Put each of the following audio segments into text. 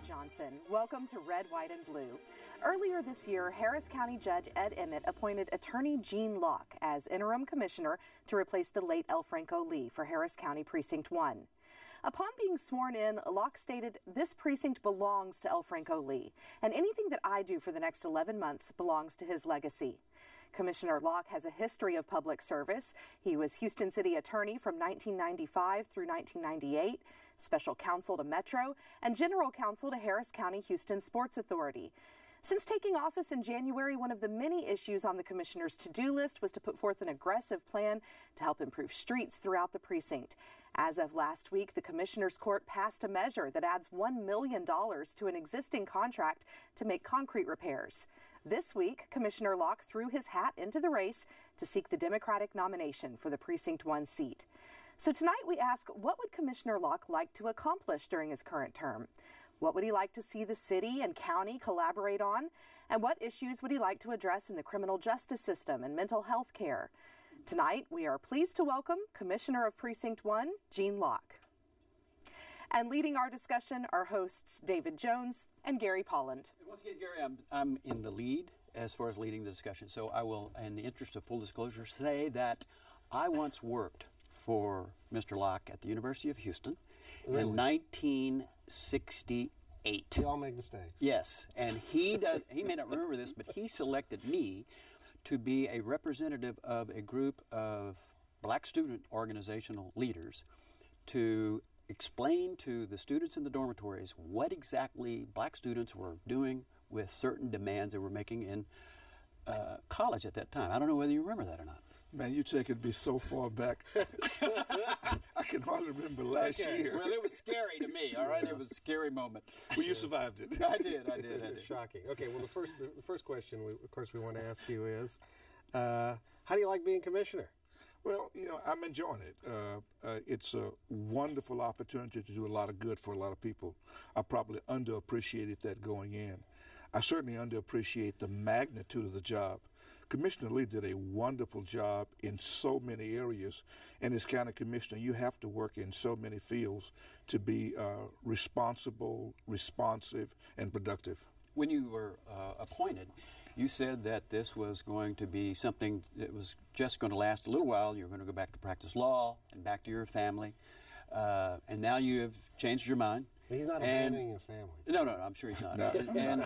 Johnson. Welcome to Red, White, and Blue. Earlier this year, Harris County Judge Ed Emmett appointed attorney Gene Locke as interim commissioner to replace the late Franco Lee for Harris County Precinct 1. Upon being sworn in, Locke stated, "This precinct belongs to Franco Lee, and anything that I do for the next 11 months belongs to his legacy." Commissioner Locke has a history of public service. He was Houston City Attorney from 1995 through 1998, Special Counsel to Metro, and General Counsel to Harris County Houston Sports Authority. Since taking office in January, one of the many issues on the commissioner's to-do list was to put forth an aggressive plan to help improve streets throughout the precinct. As of last week, the Commissioner's Court passed a measure that adds $1 million to an existing contract to make concrete repairs. This week, Commissioner Locke threw his hat into the race to seek the Democratic nomination for the Precinct 1 seat. So tonight we ask, what would Commissioner Locke like to accomplish during his current term? What would he like to see the city and county collaborate on? And what issues would he like to address in the criminal justice system and mental health care? Tonight, we are pleased to welcome Commissioner of Precinct 1, Gene Locke. And leading our discussion are hosts David Jones and Gary Polland. Once again, Gary, I'm in the lead as far as leading the discussion. So I will, in the interest of full disclosure, say that I once worked for Mr. Locke at the University of Houston in 1968. We all make mistakes. Yes, and he may not remember this, but he selected me to be a representative of a group of black student organizational leaders to explain to the students in the dormitories what exactly black students were doing with certain demands they were making in college at that time. I don't know whether you remember that or not. Man, you taking me so far back. I can hardly remember last year. Well, it was scary to me, all right? It was a scary moment. Well, you survived it. I did. It's shocking. Okay, well, the first question, of course, we want to ask you is, how do you like being commissioner? Well, I'm enjoying it. It's a wonderful opportunity to do a lot of good for a lot of people. I probably underappreciated that going in. I certainly underappreciate the magnitude of the job. Commissioner Lee did a wonderful job in so many areas, and as county commissioner, you have to work in so many fields to be responsible, responsive, and productive. When you were appointed, you said that this was going to be something that was just going to last a little while. You were going to go back to practice law and back to your family, and now you have changed your mind. But he's not abandoning his family. No, I'm sure he's not. No. And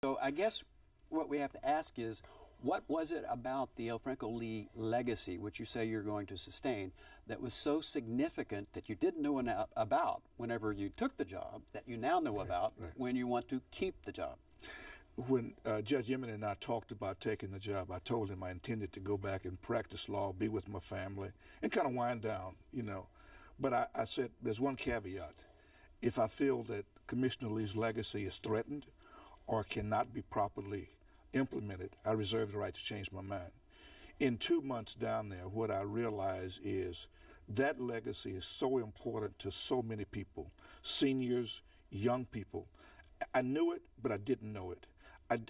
so I guess what we have to ask is, what was it about the Franco Lee legacy, which you say you're going to sustain, that was so significant that you didn't know about whenever you took the job, that you now know about when you want to keep the job? When Judge Emmett and I talked about taking the job, I told him I intended to go back and practice law, be with my family, and kind of wind down, But I said, there's one caveat. If I feel that Commissioner Lee's legacy is threatened or cannot be properly implemented, I reserve the right to change my mind. In 2 months down there, what I realized is that legacy is so important to so many people, seniors, young people. I knew it, but I didn't know it.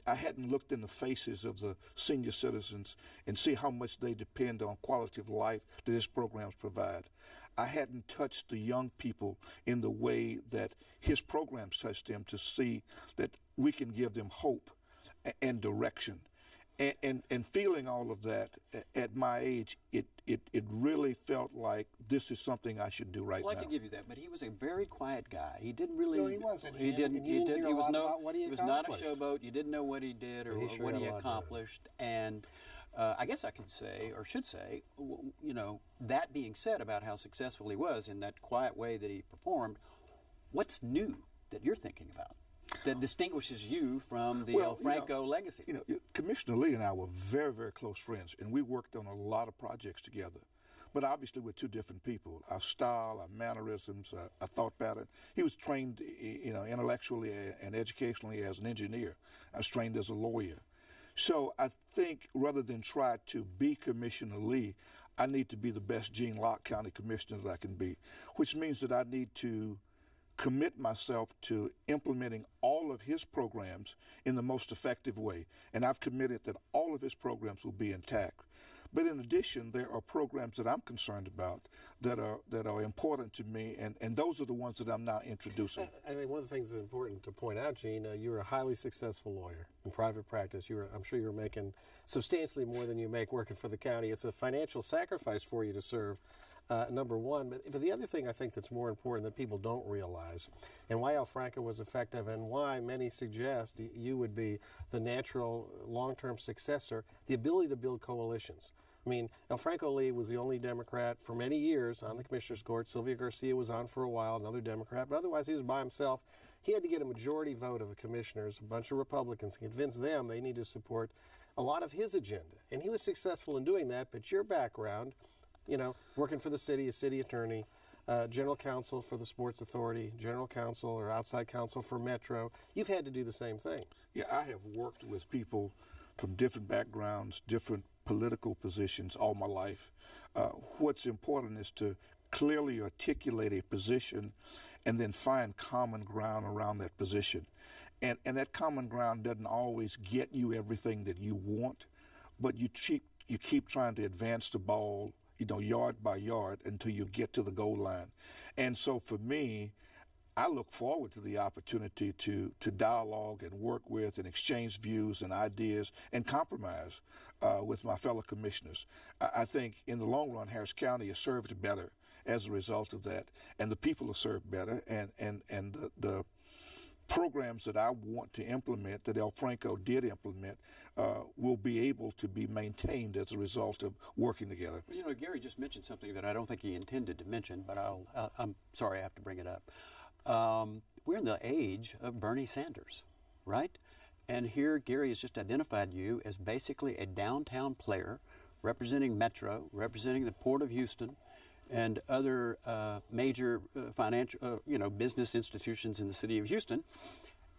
I hadn't looked in the faces of the senior citizens and see how much they depend on quality of life that his programs provide. I hadn't touched the young people in the way that his programs touched them, to see that we can give them hope and direction. And feeling all of that at my age, it really felt like this is something I should do right now. Well, I can give you that, but he was a very quiet guy. He didn't really. No, he wasn't. He didn't. He was not a showboat. You didn't know what he did or what he accomplished. And I guess I could say, or should say, that being said about how successful he was in that quiet way that he performed, what's new that you're thinking about that distinguishes you from the Franco legacy? Commissioner Lee and I were very, very close friends, and we worked on a lot of projects together. But obviously we're two different people. Our style, our mannerisms, our thought pattern. He was trained, intellectually and educationally as an engineer. I was trained as a lawyer. So I think rather than try to be Commissioner Lee, I need to be the best Gene Locke County Commissioner that I can be, which means that I need to commit myself to implementing all of his programs in the most effective way. And I've committed that all of his programs will be intact. But in addition, there are programs that I'm concerned about that are important to me, and those are the ones that I'm now introducing. I think one of the things that's important to point out, Gene, you're a highly successful lawyer in private practice. I'm sure you're making substantially more than you make working for the county. It's a financial sacrifice for you to serve. Number one, but the other thing I think that's more important that people don't realize, and why El Franco was effective, and why many suggest you would be the natural long-term successor, the ability to build coalitions. I mean, El Franco Lee was the only Democrat for many years on the Commissioner's Court. Sylvia Garcia was on for a while, another Democrat, but otherwise he was by himself. He had to get a majority vote of the commissioners, a bunch of Republicans, and convince them they need to support a lot of his agenda. And he was successful in doing that, but your background, working for the city, a city attorney, general counsel for the Sports Authority, general counsel or outside counsel for Metro, you've had to do the same thing. Yeah, I have worked with people from different backgrounds, different political positions all my life. What's important is to clearly articulate a position and then find common ground around that position. And that common ground doesn't always get you everything that you want, but you keep trying to advance the ball, yard by yard until you get to the goal line. And so for me, I look forward to the opportunity to dialogue and work with and exchange views and ideas and compromise with my fellow commissioners. I think in the long run, Harris County is served better as a result of that, and the people are served better, and the programs that I want to implement, that El Franco did implement, will be able to be maintained as a result of working together. Gary just mentioned something that I don't think he intended to mention, but I'm sorry I have to bring it up. We're in the age of Bernie Sanders, right? And here Gary has just identified you as basically a downtown player representing Metro, representing the Port of Houston, and other major financial, business institutions in the city of Houston.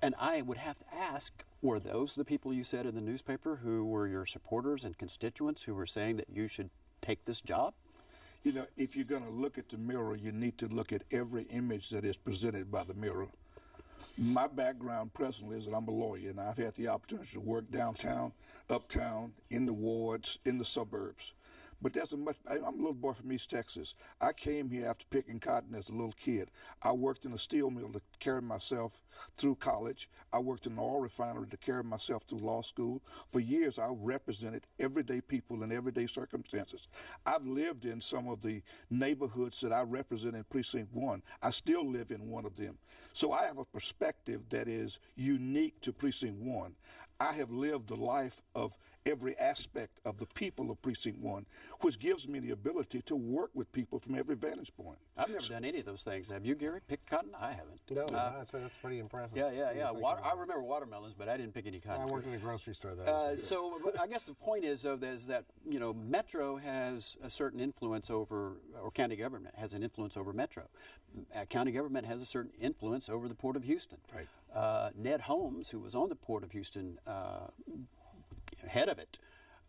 And I would have to ask, were those the people you said in the newspaper who were your supporters and constituents who were saying that you should take this job? If you're going to look at the mirror, you need to look at every image that is presented by the mirror. My background presently is that I'm a lawyer, and I've had the opportunity to work downtown, uptown, in the wards, in the suburbs. But I'm a little boy from East Texas. I came here after picking cotton as a little kid. I worked in a steel mill to carry myself through college. I worked in an oil refinery to carry myself through law school. For years, I represented everyday people in everyday circumstances. I've lived in some of the neighborhoods that I represent in Precinct 1. I still live in one of them. So I have a perspective that is unique to Precinct 1. I have lived the life of every aspect of the people of Precinct 1, which gives me the ability to work with people from every vantage point. I've never done any of those things. Have you, Gary? Picked cotton? I haven't. No, that's pretty impressive. Yeah. I remember watermelons, but I didn't pick any cotton. I worked in a grocery store, though. So I guess the point is that, Metro has a certain influence over, or county government has an influence over Metro. County government has a certain influence over the Port of Houston. Right. Ned Holmes, who was on the Port of Houston, head of it,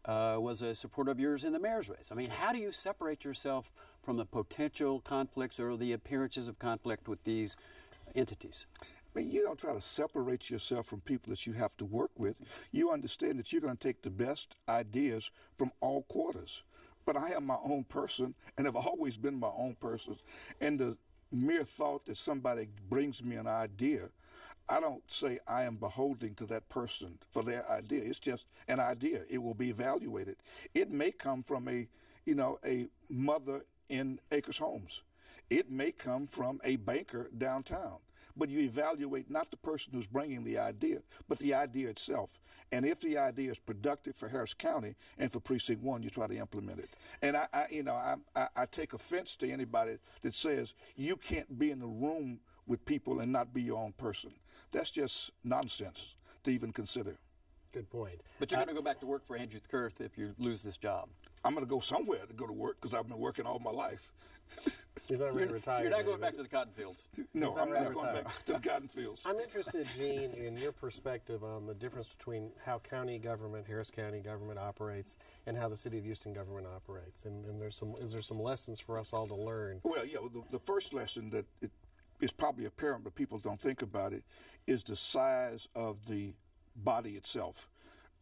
was a supporter of yours in the mayor's race. I mean, how do you separate yourself from the potential conflicts or the appearances of conflict with these entities? I mean, you don't try to separate yourself from people that you have to work with. You understand that you're going to take the best ideas from all quarters. But I am my own person, and have always been my own person. And the mere thought that somebody brings me an idea, I don't say I am beholden to that person for their idea. It's just an idea. It will be evaluated. It may come from a mother in Acres Homes. It may come from a banker downtown. But you evaluate not the person who's bringing the idea, but the idea itself. And if the idea is productive for Harris County and for Precinct 1, you try to implement it. And I take offense to anybody that says you can't be in the room with people and not be your own person. That's just nonsense to even consider. Good point. But you're going to go back to work for Andrew Kurth if you lose this job. I'm going to go somewhere to go to work because I've been working all my life. He's not ready to retire. So you're not going back to the cotton fields? No, I'm not going back to the cotton fields. I'm interested, Gene, in your perspective on the difference between how county government, Harris County government operates, and how the city of Houston government operates. And is there some lessons for us all to learn? Well, yeah, the first lesson that is probably apparent, but people don't think about it, is the size of the body itself.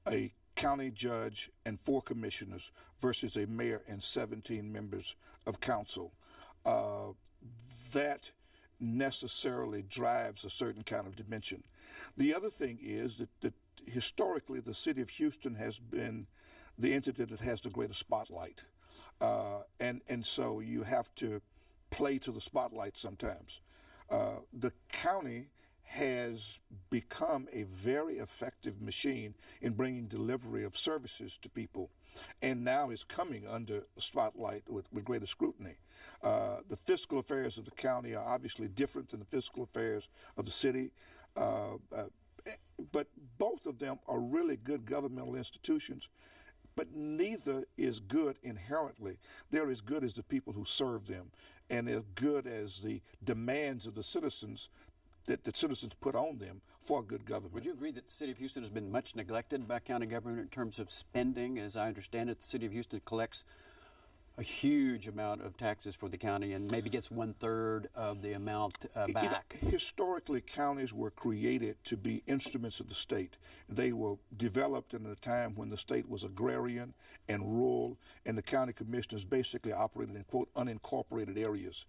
A county judge and 4 commissioners versus a mayor and 17 members of council. That necessarily drives a certain kind of dimension. The other thing is that historically the city of Houston has been the entity that has the greatest spotlight. And so you have to play to the spotlight sometimes. The county has become a very effective machine in bringing delivery of services to people, and now is coming under the spotlight with greater scrutiny. The fiscal affairs of the county are obviously different than the fiscal affairs of the city, but both of them are really good governmental institutions, but neither is good inherently. They're as good as the people who serve them, and as good as the demands of the citizens that the citizens put on them for good government. Would you agree that the city of Houston has been much neglected by county government in terms of spending? As I understand it, the city of Houston collects a huge amount of taxes for the county and maybe gets 1/3 of the amount back. Historically, counties were created to be instruments of the state. They were developed in a time when the state was agrarian and rural, and the county commissioners basically operated in, quote, unincorporated areas.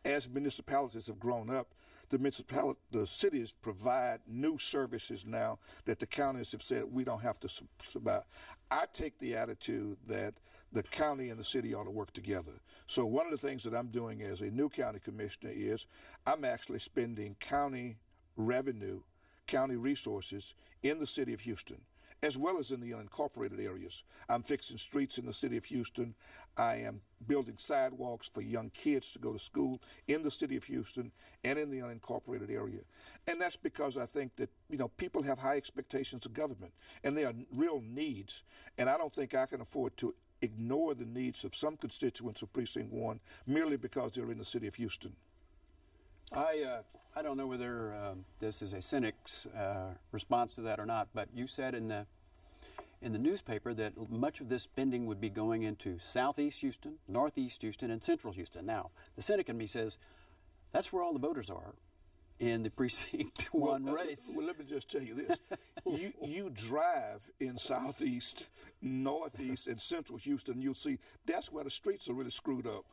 As municipalities have grown up, the cities provide new services now that the counties have said we don't have to survive. I take the attitude that the county and the city ought to work together. So one of the things that I'm doing as a new county commissioner is I'm actually spending county revenue, county resources in the city of Houston, as well as in the unincorporated areas. I'm fixing streets in the city of Houston. I am building sidewalks for young kids to go to school in the city of Houston and in the unincorporated area. And that's because I think that, people have high expectations of government, and there are real needs. And I don't think I can afford to ignore the needs of some constituents of Precinct 1 merely because they're in the city of Houston. I don't know whether this is a cynic's response to that or not, but you said in the newspaper that much of this spending would be going into Southeast Houston, Northeast Houston, and Central Houston. Now, the cynic in me says that's where all the voters are in the Precinct 1 race. Well, let me just tell you this. You drive in Southeast, Northeast, and Central Houston, you'll see that's where the streets are really screwed up.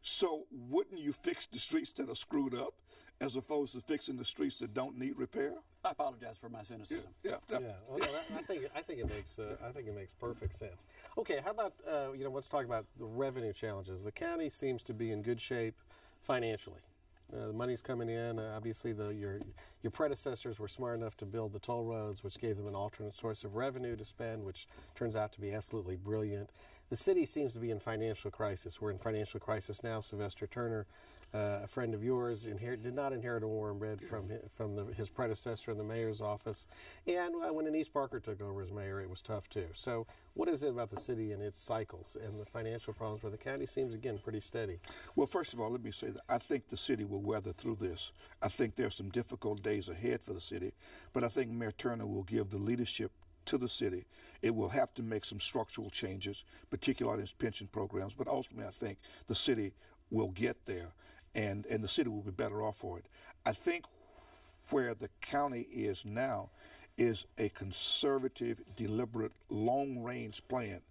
So wouldn't you fix the streets that are screwed up as opposed to fixing the streets that don't need repair? I apologize for my cynicism. Yeah. Well, no, I think it makes perfect sense. Okay, how about let's talk about the revenue challenges. The county seems to be in good shape financially. The money's coming in. Obviously, your predecessors were smart enough to build the toll roads, which gave them an alternate source of revenue to spend, which turns out to be absolutely brilliant. The city seems to be in financial crisis. We're in financial crisis now. Sylvester Turner, a friend of yours, did not inherit a warm bed from his predecessor in the mayor's office. And when Anise Parker took over as mayor, it was tough too. So what is it about the city and its cycles and the financial problems where the county seems, again, pretty steady? Well, first of all, let me say that I think the city will weather through this. I think there's some difficult days ahead for the city, but I think Mayor Turner will give the leadership to the city. It will have to make some structural changes, particularly in its pension programs, but ultimately I think the city will get there, and the city will be better off for it. I think where the county is now is a conservative, deliberate, long-range plan,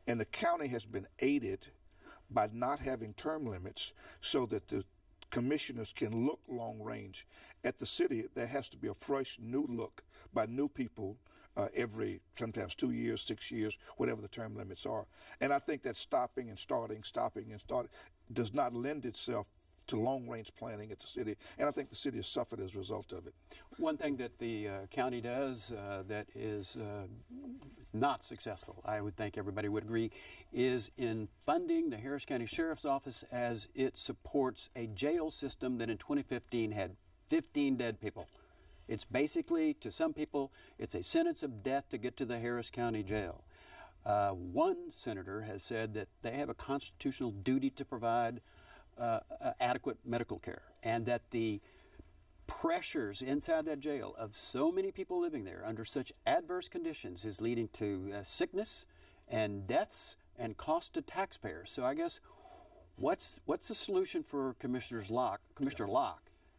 and the county has been aided by not having term limits so that the commissioners can look long-range. At the city, there has to be a fresh, new look by new people every, sometimes 2 years, 6 years, whatever the term limits are. And I think that stopping and starting does not lend itself to long-range planning at the city, and I think the city has suffered as a result of it. One thing that the county does that is not successful, I would think everybody would agree, is in funding the Harris County Sheriff's Office as it supports a jail system that in 2015 had 15 dead people. It's basically, to some people, it's a sentence of death to get to the Harris County Jail. One senator has said that they have a constitutional duty to provide adequate medical care, and that the pressures inside that jail of so many people living there under such adverse conditions is leading to sickness and deaths and cost to taxpayers. So I guess what's the solution for Commissioner Locke,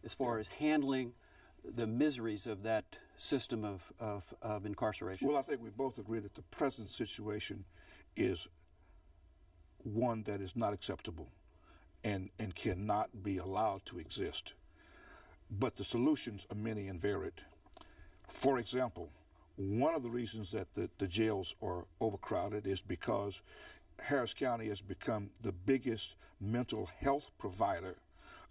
as far as handling the miseries of that system of incarceration? Well, I think we both agree that the present situation is one that is not acceptable and cannot be allowed to exist. But the solutions are many and varied. For example, one of the reasons that the jails are overcrowded is because Harris County has become the biggest mental health provider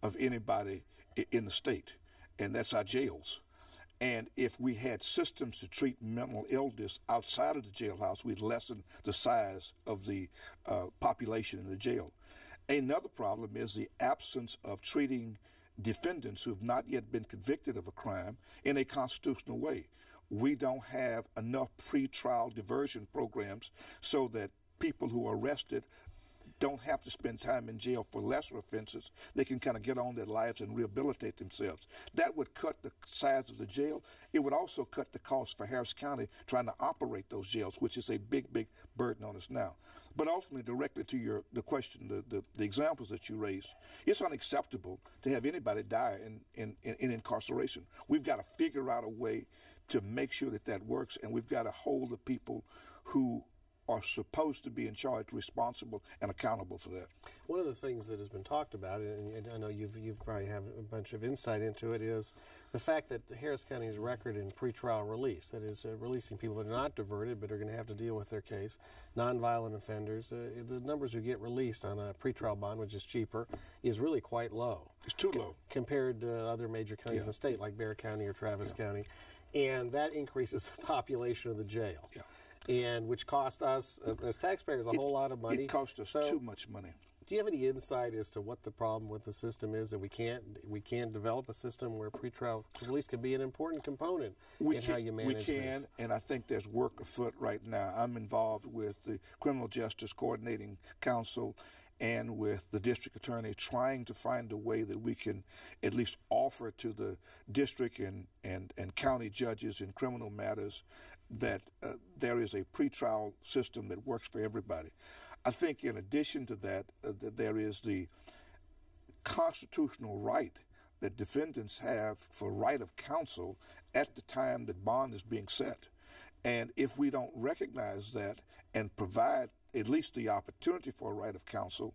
of anybody in the state, and that's our jails. And if we had systems to treat mental illness outside of the jailhouse, we'd lessen the size of the population in the jail. Another problem is the absence of treating defendants who have not yet been convicted of a crime in a constitutional way. We don't have enough pretrial diversion programs so that people who are arrested don't have to spend time in jail for lesser offenses. They can kind of get on their lives and rehabilitate themselves. That would cut the size of the jail. It would also cut the cost for Harris County trying to operate those jails, which is a big, big burden on us now. But ultimately, directly to the question, the examples that you raised, it's unacceptable to have anybody die in incarceration. We've got to figure out a way to make sure that works, and we've got to hold the people who are supposed to be in charge responsible and accountable for that. One of the things that has been talked about, and I know you probably have a bunch of insight into it, is the fact that Harris County's record in pretrial release, that is releasing people that are not diverted but are going to have to deal with their case, nonviolent offenders, the numbers who get released on a pretrial bond, which is cheaper, is really quite low. It's too low. Compared to other major counties in the state, like Bexar County or Travis County. And that increases the population of the jail. Yeah. And which cost us, as taxpayers, a whole lot of money. It costs us too much money. Do you have any insight as to what the problem with the system is, that we can't develop a system where pretrial release can be an important component in how you manage this? We can, and I think there's work afoot right now. I'm involved with the Criminal Justice Coordinating Council and with the district attorney, trying to find a way that we can at least offer to the district and county judges in criminal matters that there is a pretrial system that works for everybody. I think in addition to that, that there is the constitutional right that defendants have for right of counsel at the time that bond is being set. And if we don't recognize that and provide at least the opportunity for a right of counsel,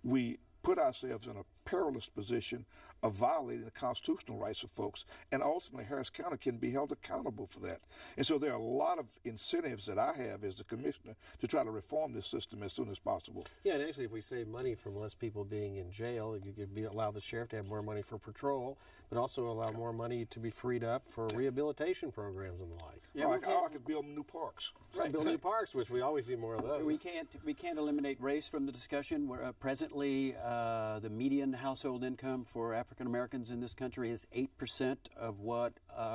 we put ourselves in a perilous position of violating the constitutional rights of folks, and ultimately Harris County can be held accountable for that. And so there are a lot of incentives that I have as the commissioner to try to reform this system as soon as possible. Yeah, and actually if we save money from less people being in jail, you could allow the sheriff to have more money for patrol, but also allow more money to be freed up for rehabilitation programs and the like. Yeah, I could build new parks. Right, build new parks, which we always need more of those. We can't eliminate race from the discussion. Where, presently, the median household income for African Americans in this country is 8% of what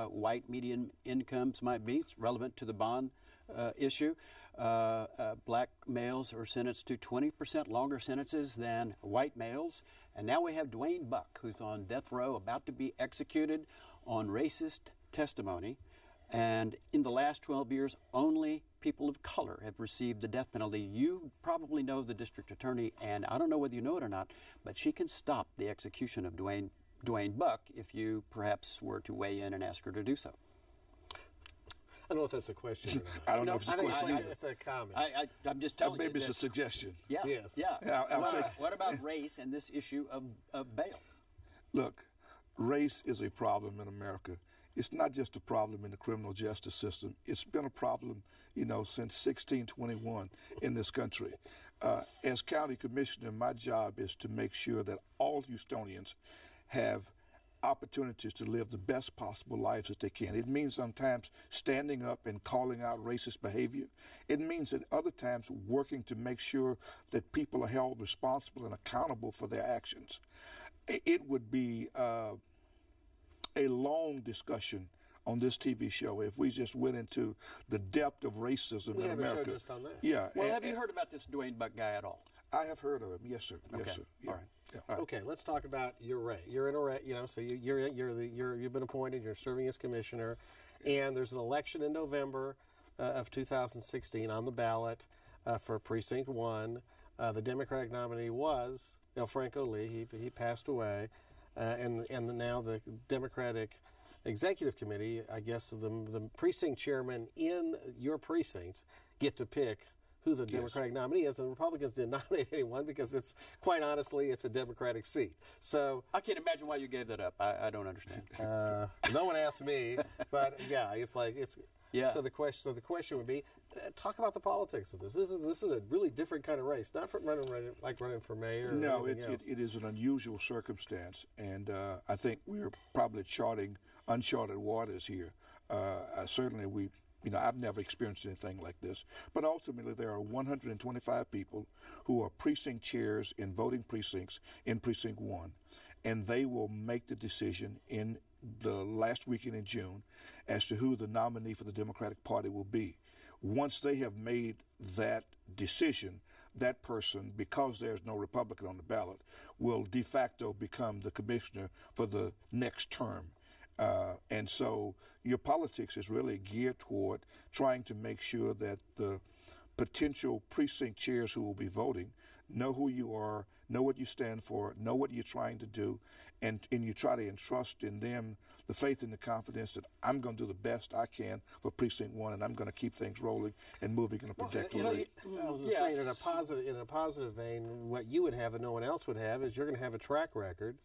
white median incomes might be. It's relevant to the bond issue. Black males are sentenced to 20% longer sentences than white males. And now we have Dwayne Buck, who's on death row, about to be executed on racist testimony. And in the last 12 years, only people of color have received the death penalty. You probably know the district attorney, and I don't know whether you know it or not, but she can stop the execution of Dwayne Buck if you perhaps were to weigh in and ask her to do so. I don't know if that's a question or not. I don't know if it's a question either. It's a comment. I'm just telling you. Maybe it's a suggestion. Yeah. Yes. Yeah. What about race and this issue of bail? Look, race is a problem in America. It's not just a problem in the criminal justice system. It's been a problem, since 1621 in this country. As county commissioner, my job is to make sure that all Houstonians have opportunities to live the best possible lives that they can. It means sometimes standing up and calling out racist behavior. It means at other times working to make sure that people are held responsible and accountable for their actions. It would be a long discussion on this TV show if we just went into the depth of racism in America. We have a show just on that. Yeah. Well, have you heard about this Dwayne Buck guy at all? I have heard of him. Yes, sir. Yes, Okay. sir. Yeah. All right. Yeah. All right. Okay, let's talk about your rate. You're in a rate, so you've been appointed. You're serving as commissioner, and there's an election in November of 2016 on the ballot for Precinct 1. The Democratic nominee was Franco Lee. He passed away, and now the Democratic executive committee, I guess the precinct chairman in your precinct get to pick who the Democratic nominee is, and the Republicans didn't nominate anyone because it's, quite honestly, it's a Democratic seat. So I can't imagine why you gave that up. I don't understand. no one asked me, but yeah, it's like it's. Yeah. So the question would be, talk about the politics of this. This is a really different kind of race, not for running for mayor. No, or anything else. It is an unusual circumstance, and I think we're probably charting uncharted waters here. Certainly, I've never experienced anything like this. But ultimately, there are 125 people who are precinct chairs in voting precincts in Precinct 1, and they will make the decision in the last weekend in June as to who the nominee for the Democratic Party will be. Once they have made that decision, that person, because there's no Republican on the ballot, will de facto become the commissioner for the next term. And so your politics is really geared toward trying to make sure that the potential precinct chairs who will be voting know who you are, know what you stand for, know what you're trying to do, and you try to entrust in them the faith and the confidence that I'm going to do the best I can for Precinct 1, and I'm going to keep things rolling and moving in a predictable way. I was saying in a positive vein, what you would have and no one else would have is you're going to have a track record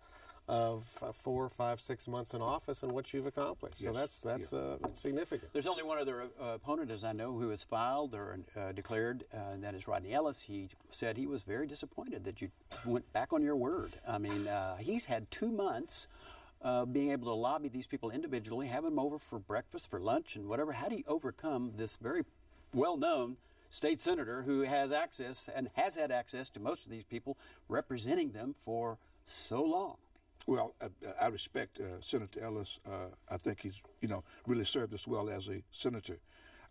of 4, 5, 6 months in office and what you've accomplished. So that's significant. There's only one other opponent, as I know, who has filed or declared, and that is Rodney Ellis. He said he was very disappointed that you went back on your word. I mean, he's had 2 months being able to lobby these people individually, have them over for breakfast, for lunch, and whatever. How do you overcome this very well-known state senator who has access and has had access to most of these people, representing them for so long? Well, I respect Senator Ellis. I think he's, really served us well as a senator.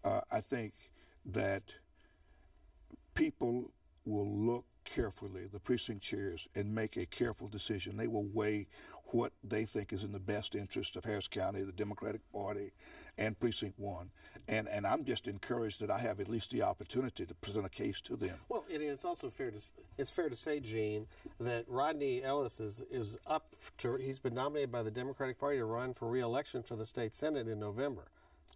I think that people will look carefully, the precinct chairs, and make a careful decision. They will weigh what they think is in the best interest of Harris County, the Democratic Party, and Precinct 1. And I'm just encouraged that I have at least the opportunity to present a case to them. Well, it is also fair to say, Gene, that Rodney Ellis is up to, he's been nominated by the Democratic Party to run for re-election for the state Senate in November.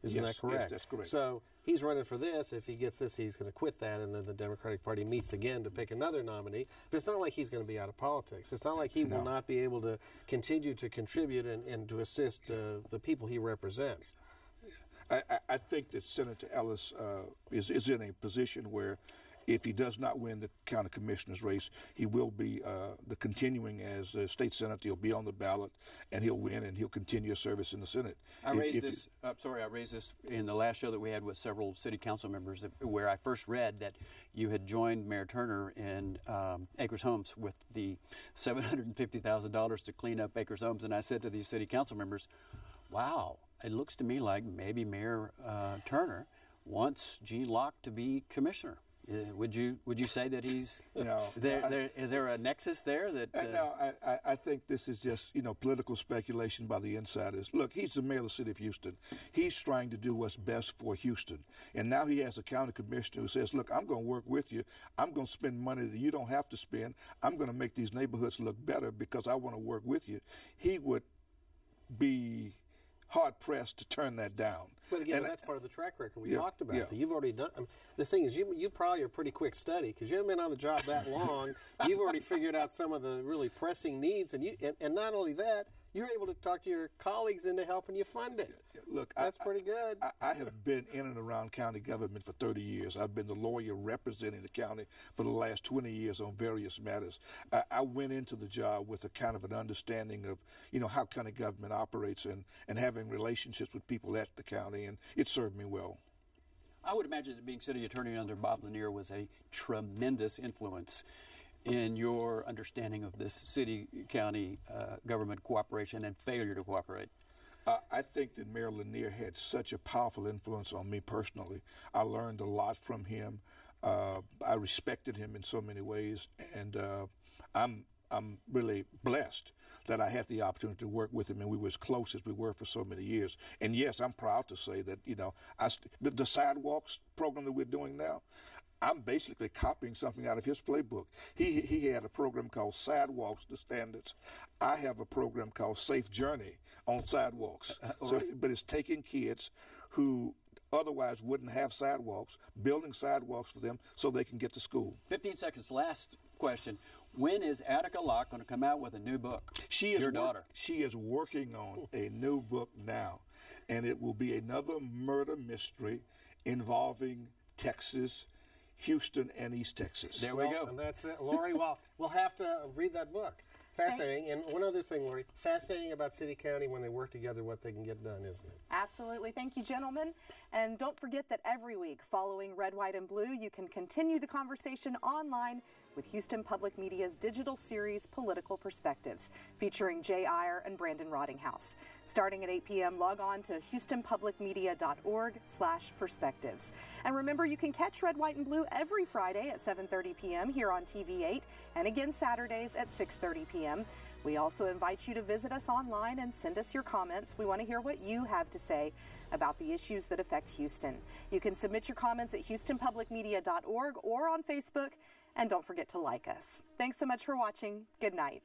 Isn't that correct? Yes, that's correct. So he's running for this. If he gets this, he's going to quit that, and then the Democratic Party meets again to pick another nominee. But it's not like he's going to be out of politics. It's not like he will not be able to continue to contribute and to assist the people he represents. I think that Senator Ellis is in a position where if he does not win the county commissioner's race, he will be continuing as a state senator. He'll be on the ballot, and he'll win, and he'll continue his service in the Senate. I raised this in the last show that we had with several city council members, where I first read that you had joined Mayor Turner in Acres Homes with the $750,000 to clean up Acres Homes, and I said to these city council members, wow, it looks to me like maybe Mayor Turner wants Gene Locke to be commissioner. Would you say that he's is there a nexus there that? No, I think this is just political speculation by the insiders. Look, he's the mayor of the city of Houston. He's trying to do what's best for Houston, and now he has a county commissioner who says, "Look, I'm going to work with you. I'm going to spend money that you don't have to spend. I'm going to make these neighborhoods look better because I want to work with you." He would be hard-pressed to turn that down. But again, that's part of the track record we talked about. Yeah. You've already done. The thing is, you probably are a pretty quick study because you haven't been on the job that long. You've already figured out some of the really pressing needs, and not only that, you're able to talk to your colleagues into helping you fund it. Look, that's pretty good. I have been in and around county government for 30 years. I've been the lawyer representing the county for the last 20 years on various matters. I went into the job with a kind of an understanding of, how county government operates and having relationships with people at the county, and it served me well. I would imagine that being city attorney under Bob Lanier was a tremendous influence in your understanding of this city-county government cooperation and failure to cooperate. I think that Mayor Lanier had such a powerful influence on me personally. I learned a lot from him. I respected him in so many ways, and I'm really blessed that I had the opportunity to work with him, and we were as close as we were for so many years. And yes, I'm proud to say that, the sidewalks program that we're doing now, I'm basically copying something out of his playbook. He had a program called Sidewalks to Standards. I have a program called Safe Journey on sidewalks. But it's taking kids who otherwise wouldn't have sidewalks, building sidewalks for them so they can get to school. 15 seconds. Last question. When is Attica Locke going to come out with a new book? Your daughter. She is working on a new book now, and it will be another murder mystery involving Texas, Houston, and East Texas. There we go. And that's it. Lori, well, we'll have to read that book. Fascinating. And one other thing, Lori, fascinating about city county when they work together, what they can get done, isn't it? Absolutely. Thank you, gentlemen. And don't forget that every week following Red, White, and Blue, you can continue the conversation online with Houston Public Media's digital series, Political Perspectives, featuring Jay Iyer and Brandon Rottinghouse. Starting at 8 p.m., log on to houstonpublicmedia.org/perspectives. And remember, you can catch Red, White, and Blue every Friday at 7:30 p.m. here on TV8, and again Saturdays at 6:30 p.m. We also invite you to visit us online and send us your comments. We want to hear what you have to say about the issues that affect Houston. You can submit your comments at houstonpublicmedia.org or on Facebook. And don't forget to like us. Thanks so much for watching. Good night.